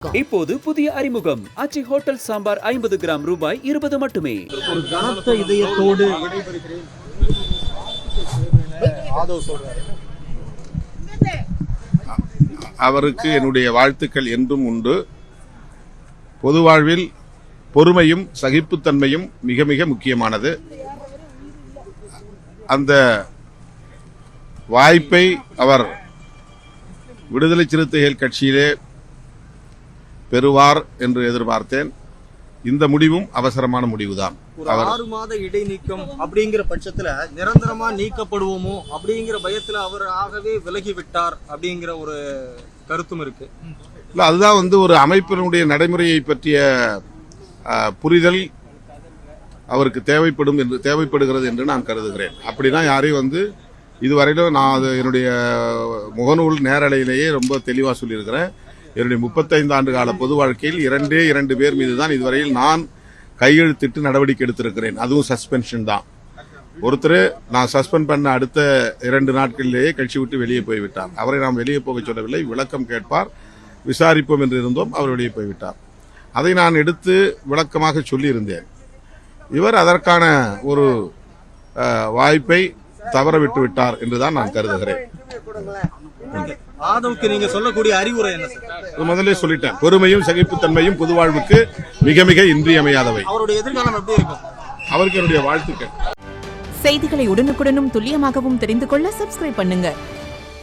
இப்போது புதிய அறிமுகம் ஆச்சி ஹோட்டல் சாம்பார் 50 கிராம் ரூபாய் 20 மட்டுமே. ஒரு கனத்த இதயத்தோடு அவருக்கு என்னுடைய வாழ்த்துக்கள் என்றும் உண்டு. பொது வாழ்வில் பொறுமையும் சகிப்புத்தன்மையும் மிக மிக முக்கியமானது. அந்த வாய்ப்பை அவர் விடுதலை சிறுத்தைகள் கட்சியிலே பெறுவார் என்று எதிர்பார்த்தேன். இந்த முடிவும் அவசரமான முடிவுதான். ஒரு 6 மாத இடைநீக்கம் அப்படிங்கிற பட்சத்துல நிரந்தரமா நீக்கப்படுவோமோ அப்படிங்கிற பயத்துல அவர் ஆகவே விலகிவிட்டார் அப்படிங்கிற ஒரு கருத்தும் இருக்கு. இல்ல, அதுதான் ஒரு அமைப்பினுடைய நடைமுறையை பற்றிய புரிதல் அவருக்கு தேவைப்படுகிறது என்று நான் கருதுகிறேன். அப்படிதான் யாரையும் இதுவரையிலும் நான் என்னுடைய முகநூல் நேரலையிலேயே ரொம்ப தெளிவாக சொல்லியிருக்கிறேன். என்னுடைய 35 ஆண்டு கால பொது வாழ்க்கையில் 2 பேர் மீது தான் இதுவரையில் நான் கையெழுத்திட்டு நடவடிக்கை எடுத்திருக்கிறேன். அதுவும் சஸ்பென்ஷன் தான். ஒருத்தர் நான் சஸ்பெண்ட் பண்ண அடுத்த 2 நாட்களிலேயே கட்சி விட்டு வெளியே போய்விட்டார். அவரை நாம் வெளியே போக சொல்லவில்லை, விளக்கம் கேட்பார், விசாரிப்போம் என்று இருந்தோம். அவர் வெளியே போய்விட்டார். அதை நான் எடுத்து விளக்கமாக சொல்லியிருந்தேன். இவர் அதற்கான ஒரு வாய்ப்பை தவற விட்டு விட்டார் என்றுதான் நான் கருதுகிறேன். ஆதவுக்கு நீங்க சொல்லக்கூடிய அறிவுரை என்ன சார்? முதல்ல சொல்லிட்டேன், பொறுமையும் சகிப்புத்தன்மையும் பொது வாழ்வுக்கு மிக மிக இன்றியமையாதவை. அவருடைய எதிர்காலம் எப்படி இருக்கும்? அவருக்கு என்னுடைய வாழ்த்துக்கள். செய்திகளை உடனுக்குடனும் துல்லியமாகவும் தெரிந்து கொள்ள சப்ஸ்கிரைப் பண்ணுங்க.